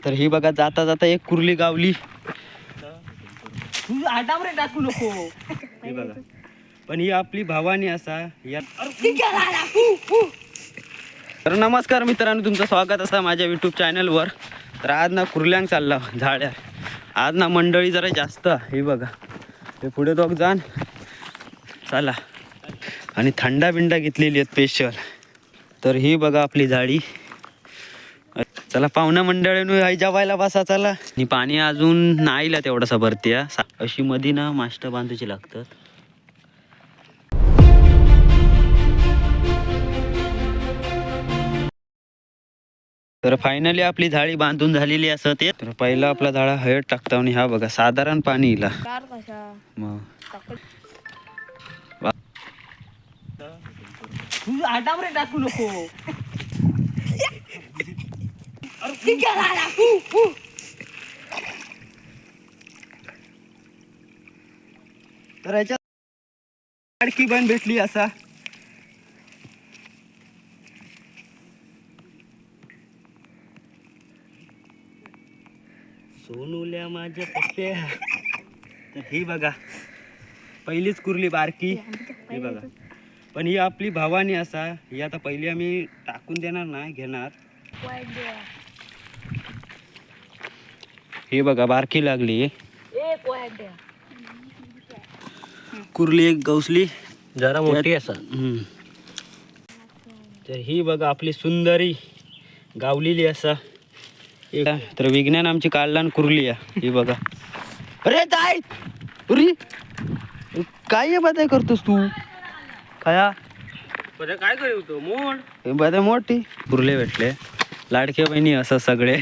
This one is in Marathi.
तर ही बघा जाता जाता एक कुर्ली गावली. तू आटामरे टाकू नको. ही बघा, पण ही आपली भवानी असा या. तर नमस्कार मित्रांनो, तुमचं स्वागत असा माझ्या यूट्यूब चॅनलवर. तर आज ना कुर्ल्यांक चालला झाड्या. आज ना मंडळी जरा जास्त. ही बघा, ते पुढे दोघ जाण चला. आणि थंडा बिंडा घेतलेली आहेत स्पेशल. तर ही बघा आपली झाडी. चला पाहुणा मंडळीनं जेवायला बसा चला. आणि पाणी अजून नाहीला तेवढासा भरती अशी मधी ना मास्ट बांधायची लागतात. तर फायनली आपली झाडी बांधून झालेली असं ते. तर पहिला आपला झाडा हळद टाकता आणि हा बघा साधारण पाणी इला मग तू आटामरे टाकू नको. तर याच्यात लाडकी बहीण भेटली असा. सोनूल्या माझ्या पप्प्या. तर ही बघा पहिलीच कुर्ली बारकी. ही बघा, पण ही आपली भवानी असा. ही आता पहिली आम्ही टाकून देणार नाही, घेणार. ही बघा बारकी लागली कुर्ली एक गवसली जरा मोठी असा. तर ही बघा आपली सुंदरी गावलेली असा. तर विज्ञान आमची काढला कुर्ली आहे. ही बघा. अरे जाय अरे काय बदाय करतोस तू काय काय करतो मोड बदाय मोठी कुर्ले भेटले लाडके बहिणी असं सगळे.